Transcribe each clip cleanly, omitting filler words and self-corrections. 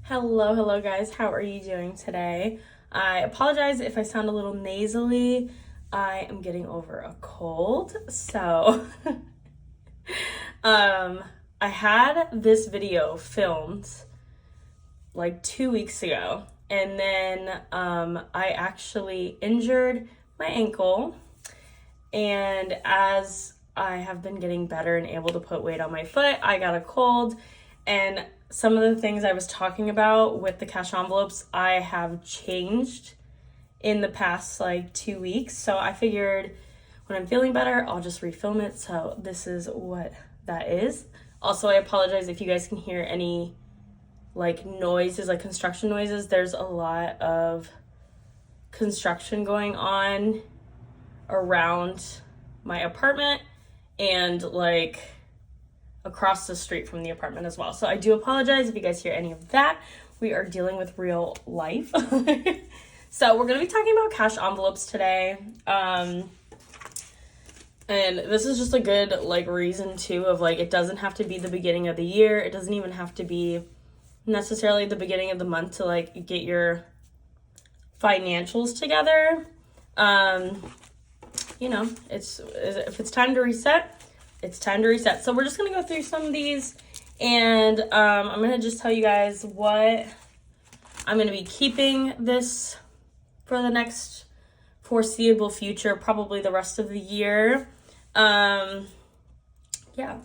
Hello guys. How are you doing today? I apologize if I sound a little nasally. I am getting over a cold. So, I had this video filmed like 2 weeks ago, and then I actually injured my ankle. And as I have been getting better and able to put weight on my foot, I got a cold. And some of the things I was talking about with the cash envelopes, I have changed in the past like 2 weeks. So I figured when I'm feeling better, I'll just refilm it. So this is what that is. Also, I apologize if you guys can hear any like noises, like construction noises. There's a lot of construction going on around my apartment and like across the street from the apartment as well. So I do apologize if you guys hear any of that. We are dealing with real life. So we're going to be talking about cash envelopes today. And this is just a good like reason too of like it doesn't have to be the beginning of the year. It doesn't even have to be necessarily the beginning of the month to like get your financials together. You know, if it's time to reset, it's time to reset. So we're just going to go through some of these, and I'm going to just tell you guys what I'm going to be keeping this for the next foreseeable future, probably the rest of the year. Yeah,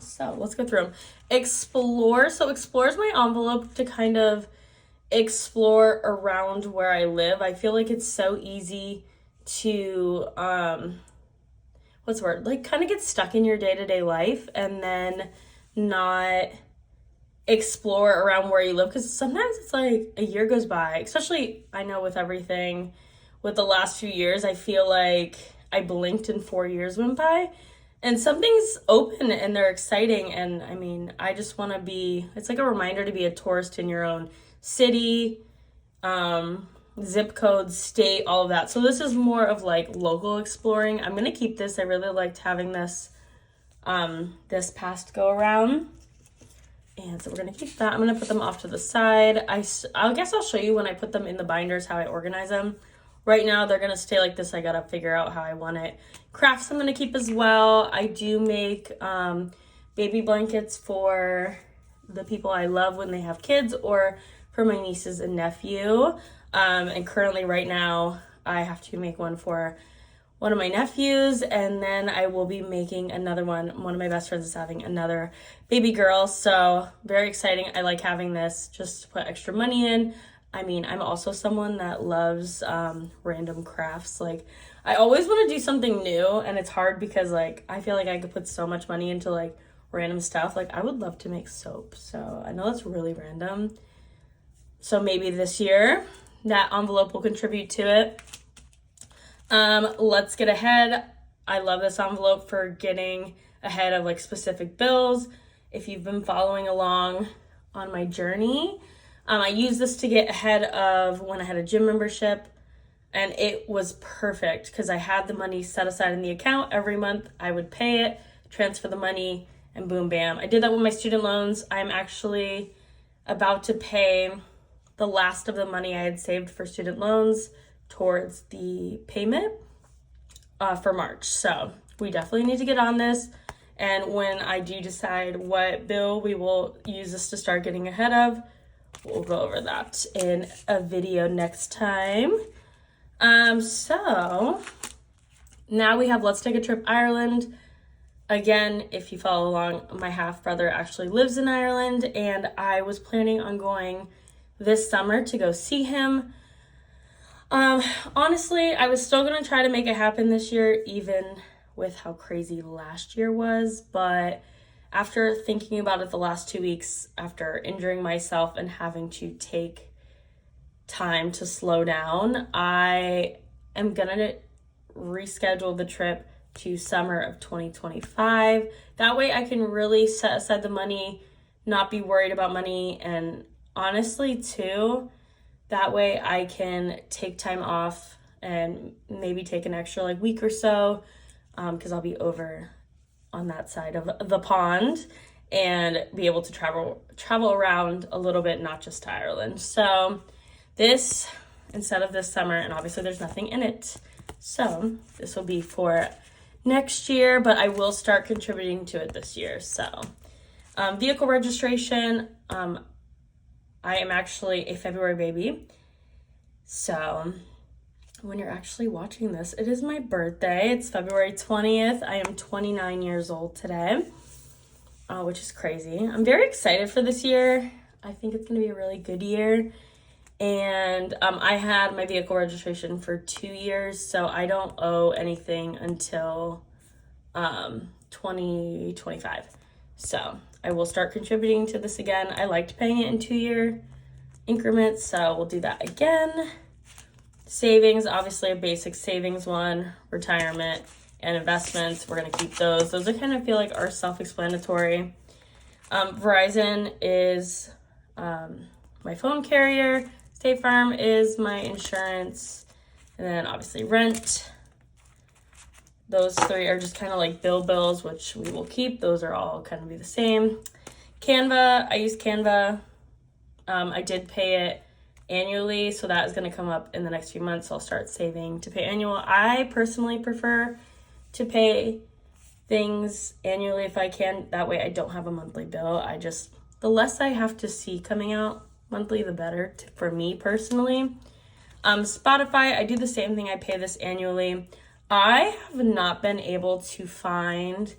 so let's go through them. Explore. So Explore is my envelope to kind of explore around where I live. I feel like it's so easy to what's the word? Like kind of get stuck in your day-to-day life and then not explore around where you live, because sometimes it's like a year goes by, especially I know with everything with the last few years, I feel like I blinked and 4 years went by and something's open and they're exciting. And I mean, I just want to be, it's like a reminder to be a tourist in your own city, zip code, state, all of that. So this is more of like local exploring. I'm gonna keep this. I really liked having this this past go around, and so we're gonna keep that. I'm gonna put them off to the side. I guess I'll show you when I put them in the binders how I organize them. Right now they're gonna stay like this. I gotta figure out how I want it. Crafts I'm gonna keep as well. I do make baby blankets for the people I love when they have kids, or for my nieces and nephew. And currently right now I have to make one for one of my nephews, and then I will be making another one. One of my best friends is having another baby girl, so very exciting. I like having this just to put extra money in. I mean, I'm also someone that loves random crafts. Like I always want to do something new, and it's hard because like I feel like I could put so much money into like random stuff. Like I would love to make soap, so I know that's really random. So maybe this year that envelope will contribute to it. Let's get ahead. I love this envelope for getting ahead of like specific bills. If you've been following along on my journey, I use this to get ahead of when I had a gym membership, and it was perfect because I had the money set aside in the account. Every month I would pay it, transfer the money, and boom, bam. I did that with my student loans. I'm actually about to pay the last of the money I had saved for student loans towards the payment for March. So we definitely need to get on this. And when I do decide what bill we will use this to start getting ahead of, we'll go over that in a video next time. So now we have Let's Take a Trip Ireland. Again, if you follow along, my half brother actually lives in Ireland, and I was planning on going this summer to go see him. Honestly, I was still gonna try to make it happen this year, even with how crazy last year was. But after thinking about it the last 2 weeks, after injuring myself and having to take time to slow down, I am gonna reschedule the trip to summer of 2025. That way I can really set aside the money, not be worried about money, and honestly too, that way I can take time off and maybe take an extra like week or so, because I'll be over on that side of the pond, and be able to travel around a little bit, not just to Ireland. So this, instead of this summer, and obviously there's nothing in it, so this will be for next year, but I will start contributing to it this year. So vehicle registration, I am actually a February baby. So when you're actually watching this, it is my birthday. It's February 20th. I am 29 years old today, which is crazy. I'm very excited for this year. I think it's going to be a really good year. And I had my vehicle registration for 2 years, so I don't owe anything until 2025. So I will start contributing to this again. I liked paying it in 2-year increments, so we'll do that again. Savings, obviously a basic savings one, retirement, and investments. We're going to keep those. Those are kind of feel like are self-explanatory. Verizon is my phone carrier. State Farm is my insurance, and then obviously rent. Those 3 are just kind of like bills, which we will keep. Those are all kind of be the same. Canva, I use Canva. I did pay it annually, so that is going to come up in the next few months. So I'll start saving to pay annual. I personally prefer to pay things annually if I can. That way I don't have a monthly bill. The less I have to see coming out monthly, the better for me personally. Spotify, I do the same thing. I pay this annually. I have not been able to find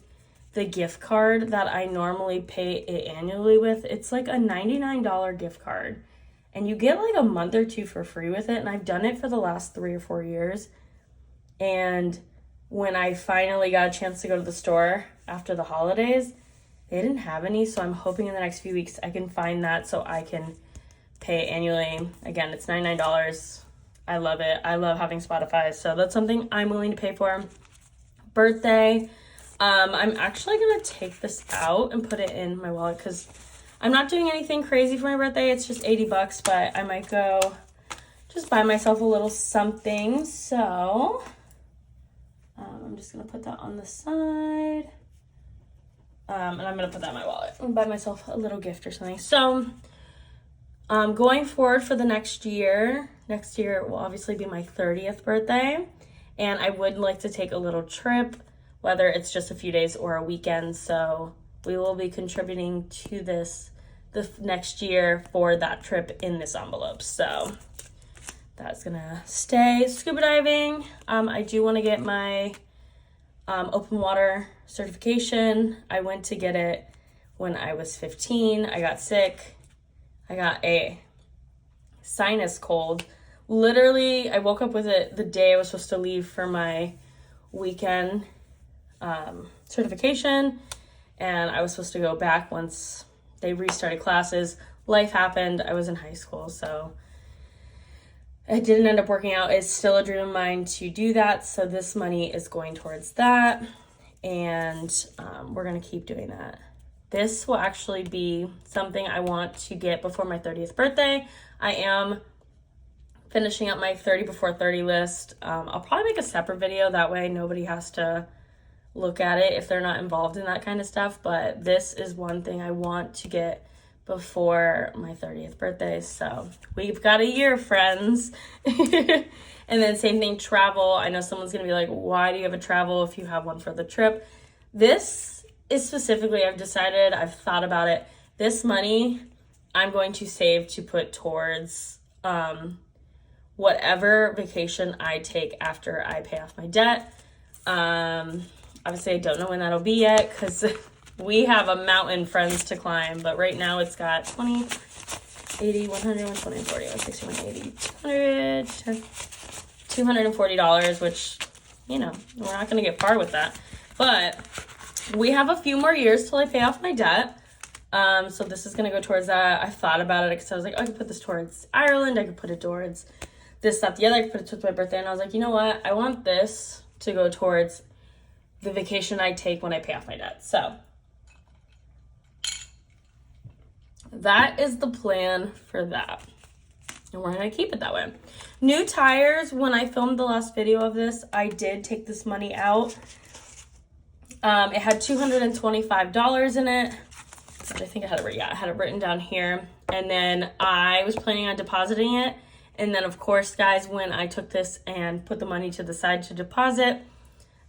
the gift card that I normally pay it annually with. It's like a $99 gift card, and you get like a month or 2 for free with it. And I've done it for the last 3 or 4 years. And when I finally got a chance to go to the store after the holidays, they didn't have any. So I'm hoping in the next few weeks I can find that so I can pay it annually. Again, it's $99. I love it. I love having Spotify. So that's something I'm willing to pay for. Birthday. I'm actually going to take this out and put it in my wallet because I'm not doing anything crazy for my birthday. It's just $80, but I might go just buy myself a little something. So I'm just going to put that on the side. And I'm going to put that in my wallet and buy myself a little gift or something. So going forward for the next year will obviously be my 30th birthday. And I would like to take a little trip, whether it's just a few days or a weekend. So we will be contributing to this the next year for that trip in this envelope. So that's gonna stay. Scuba diving. I do want to get my open water certification. I went to get it when I was 15. I got sick. I got a sinus cold. Literally, I woke up with it the day I was supposed to leave for my weekend certification, and I was supposed to go back once they restarted classes. Life happened. I was in high school, so it didn't end up working out. It's still a dream of mine to do that, so this money is going towards that, and we're going to keep doing that. This will actually be something I want to get before my 30th birthday. I am finishing up my 30 before 30 list. I'll probably make a separate video. That way nobody has to look at it if they're not involved in that kind of stuff. But this is one thing I want to get before my 30th birthday. So we've got a year, friends. And then same thing, travel. I know someone's going to be like, why do you have a travel if you have one for the trip? This is specifically, I've decided, I've thought about it. This money I'm going to save to put towards whatever vacation I take after I pay off my debt. Obviously, I don't know when that'll be yet because we have a mountain, friends, to climb. But right now it's got 20, 80, 100, 120, 40, 160, 180, 200, $240, which, you know, we're not going to get far with that. But we have a few more years till I pay off my debt. So this is going to go towards that. I thought about it because I was like, oh, I could put this towards Ireland. I could put it towards this, that, the other. I could put it towards my birthday. And I was like, you know what? I want this to go towards the vacation I take when I pay off my debt. So that is the plan for that. And we're going to keep it that way. New tires. When I filmed the last video of this, I did take this money out. It had $225 in it. I think I had it, yeah, I had it written down here. And then I was planning on depositing it. And then, of course, guys, when I took this and put the money to the side to deposit,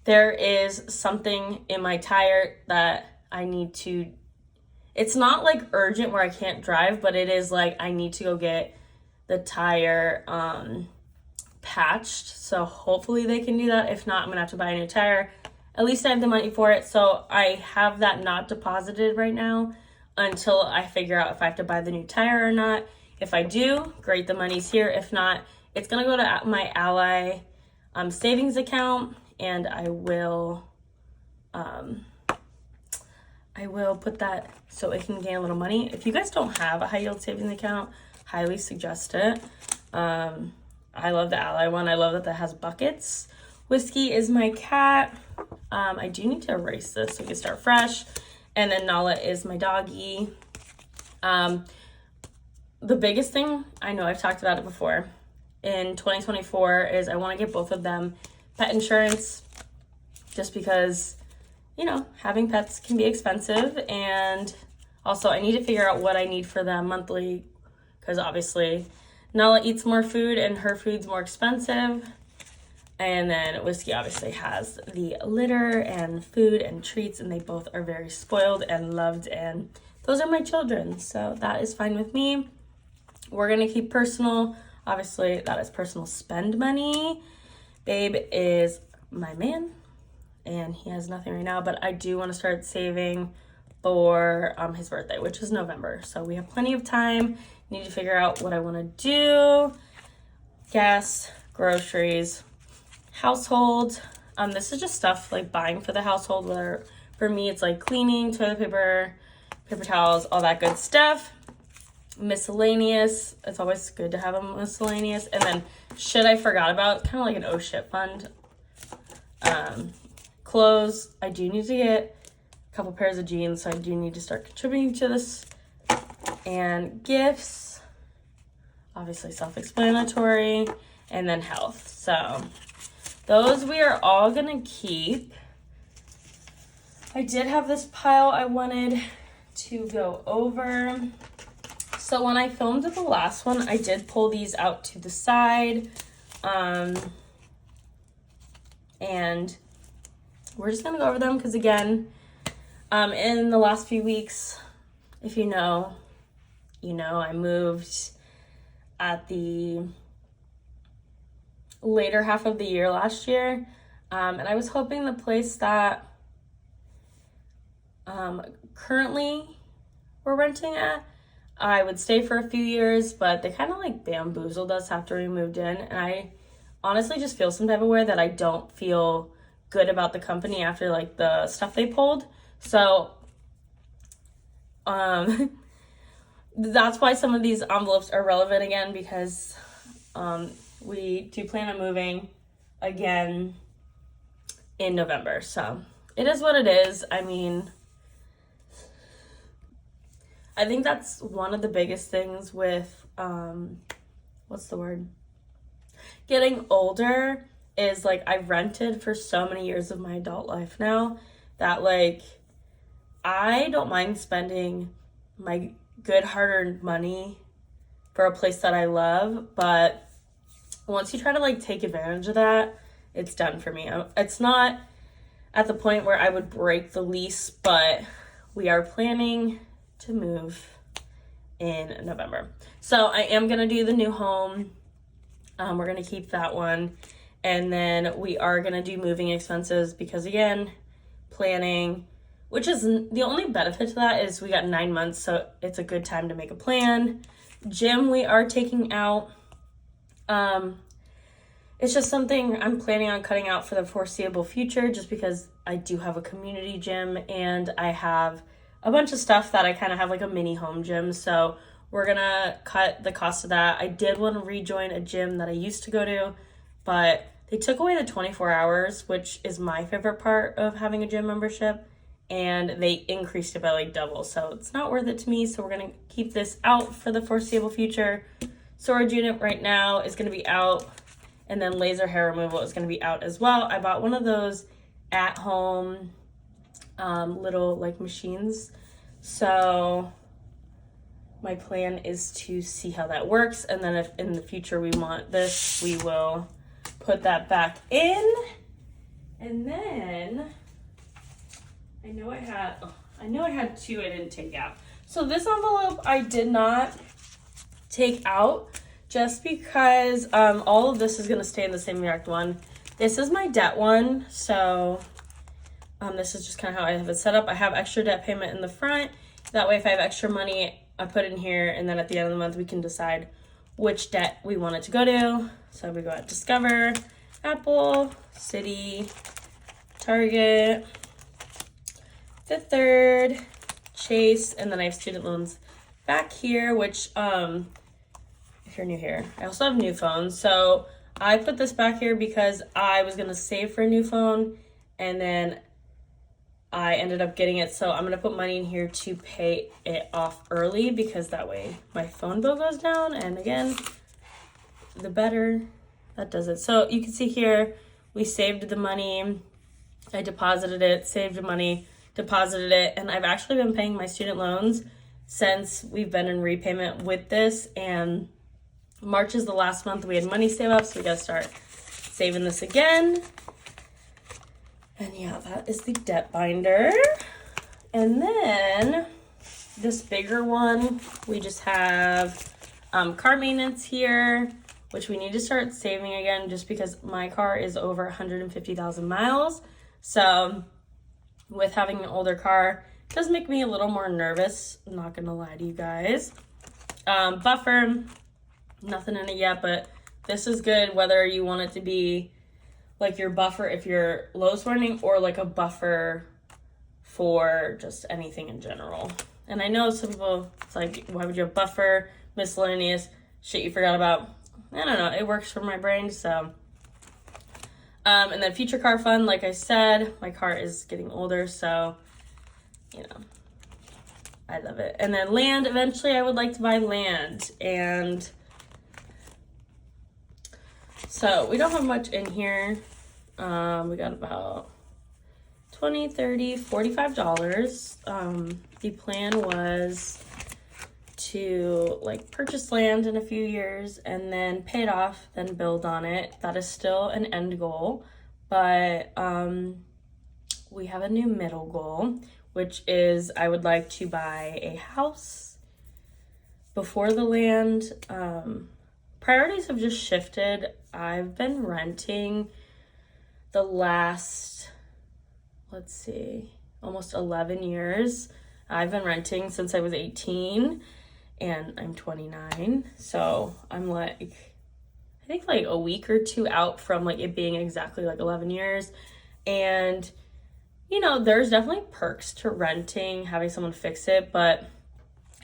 there is something in my tire that I need to, it's not like urgent where I can't drive, but it is like I need to go get the tire patched. So hopefully they can do that. If not, I'm gonna have to buy a new tire. At least I have the money for it. So I have that not deposited right now until I figure out if I have to buy the new tire or not. If I do, great, the money's here. If not, it's gonna go to my Ally savings account, and I will put that so it can gain a little money. If you guys don't have a high yield savings account, highly suggest it. I love the Ally one. I love that has buckets. Whiskey is my cat. I do need to erase this so we can start fresh. And then Nala is my doggy. The biggest thing, I know I've talked about it before, in 2024 is I want to get both of them pet insurance, just because, you know, having pets can be expensive. And also I need to figure out what I need for them monthly, because obviously Nala eats more food and her food's more expensive. And then Whiskey obviously has the litter and food and treats, and they both are very spoiled and loved, and those are my children, so that is fine with me. We're gonna keep personal. Obviously, that is personal spend money. Babe is my man, and he has nothing right now, but I do want to start saving for his birthday, which is November. So we have plenty of time. Need to figure out what I want to do. Gas, groceries, household. This is just stuff like buying for the household, where for me it's like cleaning, toilet paper, paper towels, all that good stuff. Miscellaneous. It's always good to have a miscellaneous. And then shit I forgot about, kind of like an oh shit fund. Clothes. I do need to get a couple pairs of jeans, so I do need to start contributing to this. And gifts, obviously self-explanatory. And then health. So those we are all gonna keep. I did have this pile I wanted to go over. So when I filmed the last one, I did pull these out to the side. And we're just gonna go over them because, again, in the last few weeks, if you know, I moved at the later half of the year last year. And I was hoping the place that currently we're renting at, I would stay for a few years, but they kind of like bamboozled us after we moved in. And I honestly just feel some type of way that I don't feel good about the company after like the stuff they pulled. So that's why some of these envelopes are relevant again, because we do plan on moving again in November. So it is what it is. I mean, I think that's one of the biggest things with, what's the word? Getting older is like I've rented for so many years of my adult life now that like I don't mind spending my good hard-earned money for a place that I love, but once you try to like take advantage of that, it's done for me. It's not at the point where I would break the lease, but we are planning to move in November. So I am going to do the new home. We're going to keep that one. And then we are going to do moving expenses because, again, planning, which is the only benefit to that is we got 9 months. So it's a good time to make a plan. Gym we are taking out. It's just something I'm planning on cutting out for the foreseeable future, just because I do have a community gym and I have a bunch of stuff that I kind of have like a mini home gym. So we're gonna cut the cost of that. I did want to rejoin a gym that I used to go to, but they took away the 24 hours, which is my favorite part of having a gym membership, and they increased it by like double. So it's not worth it to me. So we're gonna keep this out for the foreseeable future. Storage unit right now is gonna be out, and then laser hair removal is gonna be out as well. I bought one of those at home little like machines So my plan is to see how that works, and then if in the future we want this, we will put that back in. And then I know I had two I didn't take out. So this envelope I did not take out just because all of this is going to stay in the same exact one. This is my debt one, so this is just kind of how I have it set up. I have extra debt payment in the front. That way if I have extra money, I put it in here, and then at the end of the month we can decide which debt we want it to go to. So we go at Discover, Apple, Citi, Target, Fifth Third, Chase, and then I have student loans back here, which if you're new here, I also have new phones. So I put this back here because I was gonna save for a new phone, and then I ended up getting it. So I'm gonna put money in here to pay it off early, because that way my phone bill goes down, and again, the better that does it. So you can see here, we saved the money, I deposited it, saved the money, deposited it, and I've actually been paying my student loans since we've been in repayment with this, and March is the last month we had money save up, so we gotta start saving this again. And yeah, that is the debt binder. And then this bigger one, we just have car maintenance here, which we need to start saving again, just because my car is over 150,000 miles. So with having an older car, it does make me a little more nervous, I'm not gonna lie to you guys. Buffer, nothing in it yet, but this is good whether you want it to be like your buffer if you're low scoring, or like a buffer for just anything in general. And I know some people, it's like, why would you have buffer, miscellaneous, shit you forgot about? I don't know, it works for my brain, so. And then future car fund, like I said, my car is getting older, so, you know, I love it. And then land, eventually I would like to buy land, and so we don't have much in here. We got about $20, $30, $45. The plan was to like purchase land in a few years and then pay it off, then build on it. That is still an end goal, but we have a new middle goal, which is I would like to buy a house before the land. Priorities have just shifted. I've been renting the last, let's see, almost 11 years. I've been renting since I was 18, and I'm 29. So I'm like, I think like a week or two out from like it being exactly like 11 years. And, you know, there's definitely perks to renting, having someone fix it, but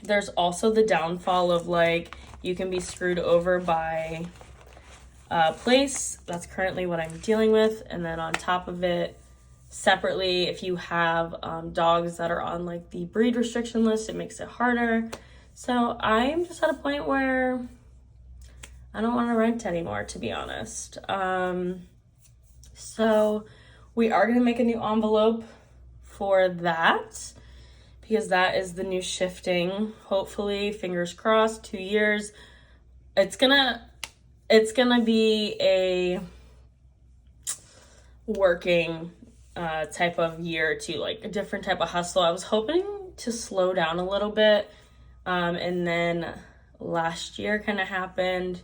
there's also the downfall of like, you can be screwed over by a place. That's currently what I'm dealing with. And then on top of it, separately, if you have dogs that are on like the breed restriction list, it makes it harder. So I'm just at a point where I don't want to rent anymore, to be honest. So we are going to make a new envelope for that, because that is the new shifting. Hopefully, fingers crossed, 2 years. It's gonna be a working type of year too, like a different type of hustle. I was hoping to slow down a little bit, and then last year kind of happened,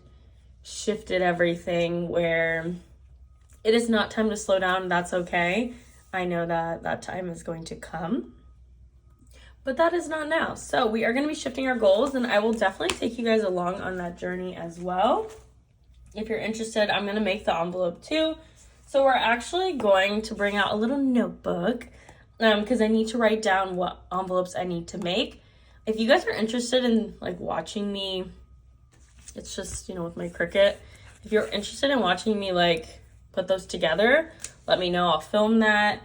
shifted everything where it is not time to slow down. That's okay. I know that time is going to come, but that is not now. So we are going to be shifting our goals, and I will definitely take you guys along on that journey as well. If you're interested, I'm going to make the envelope too. So we're actually going to bring out a little notebook because I need to write down what envelopes I need to make. If you guys are interested in like watching me, it's just, you know, with my Cricut. If you're interested in watching me like put those together, let me know. I'll film that.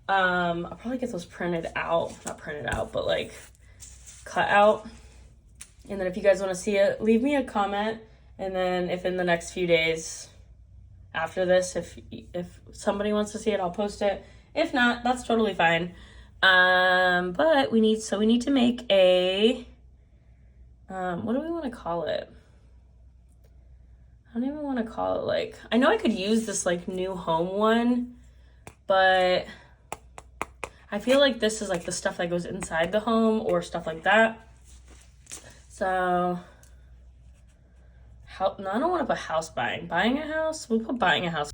I'll probably get those printed out, not printed out, but like cut out. And then if you guys want to see it, leave me a comment. And then if in the next few days after this, if somebody wants to see it, I'll post it. If not, that's totally fine. But we need to make a, what do we want to call it? I don't even want to call it, like, I know I could use this like new home one, but I feel like this is like the stuff that goes inside the home or stuff like that. So, no, I don't want to put house buying. Buying a house? We'll put buying a house.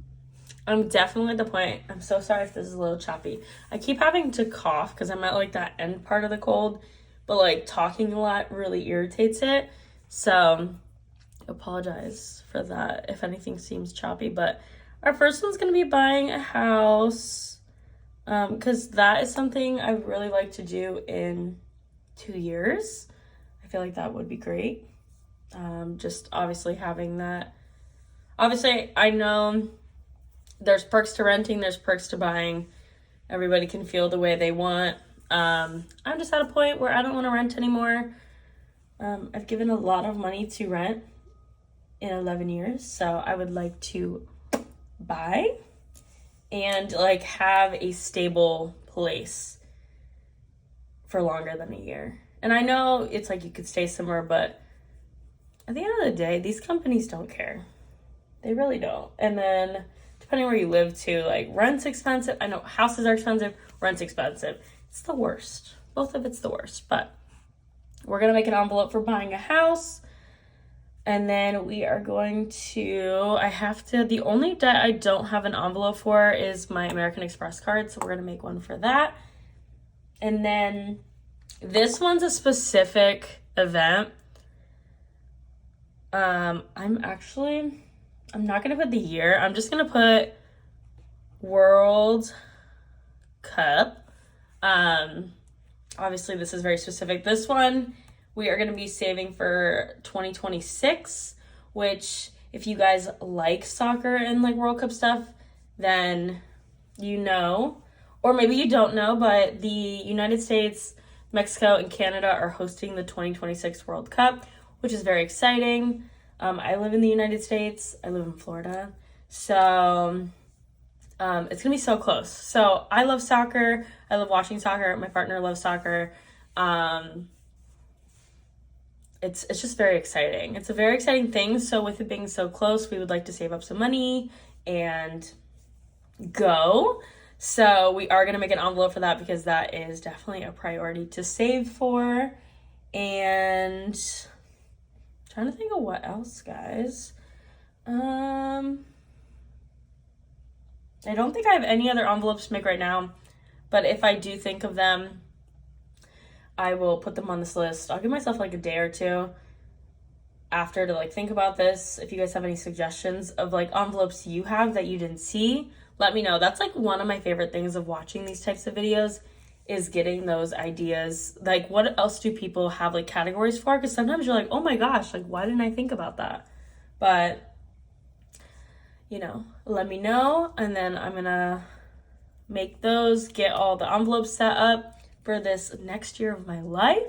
I'm definitely at the point. I'm so sorry if this is a little choppy. I keep having to cough because I'm at like that end part of the cold, but like talking a lot really irritates it. So, apologize for that if anything seems choppy. But our first one's going to be buying a house, because that is something I really like to do in 2 years. I feel like that would be great. Just obviously having that. Obviously, I know there's perks to renting, there's perks to buying. Everybody can feel the way they want. I'm just at a point where I don't want to rent anymore. I've given a lot of money to rent in 11 years, so I would like to buy and like have a stable place for longer than a year. And I know it's like you could stay somewhere, but at the end of the day, these companies don't care. They really don't. And then depending where you live too, like rent's expensive. I know houses are expensive, rent's expensive. It's the worst. Both of it's the worst. But we're going to make an envelope for buying a house. And then we are going to, the only debt I don't have an envelope for is my American Express card. So we're going to make one for that. And then this one's a specific event. I'm not going to put the year. I'm just going to put World Cup. Obviously this is very specific. This one we are going to be saving for 2026, which if you guys like soccer and like World Cup stuff, then you know, or maybe you don't know, but the United States, Mexico, and Canada are hosting the 2026 World Cup, which is very exciting. I live in the United States. I live in Florida. So it's going to be so close. So I love soccer. I love watching soccer. My partner loves soccer. It's just very exciting. It's a very exciting thing. So with it being so close, we would like to save up some money and go. So we are going to make an envelope for that because that is definitely a priority to save for. And I'm trying to think of what else, guys. I don't think I have any other envelopes to make right now, but if I do think of them, I will put them on this list. I'll give myself like a day or two after to like think about this. If you guys have any suggestions of like envelopes you have that you didn't see, let me know. That's like one of my favorite things of watching these types of videos is getting those ideas. Like what else do people have like categories for? Because sometimes you're like, oh my gosh, like why didn't I think about that? But you know, let me know, and then I'm gonna make those, get all the envelopes set up for this next year of my life.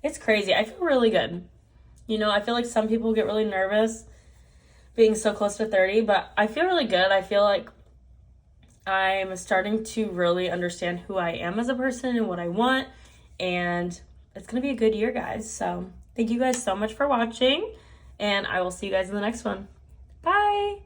It's crazy. I feel really good. You know, I feel like some people get really nervous being so close to 30, but I feel really good. I feel like I'm starting to really understand who I am as a person and what I want, and it's gonna be a good year, guys. So thank you guys so much for watching, and I will see you guys in the next one. Bye.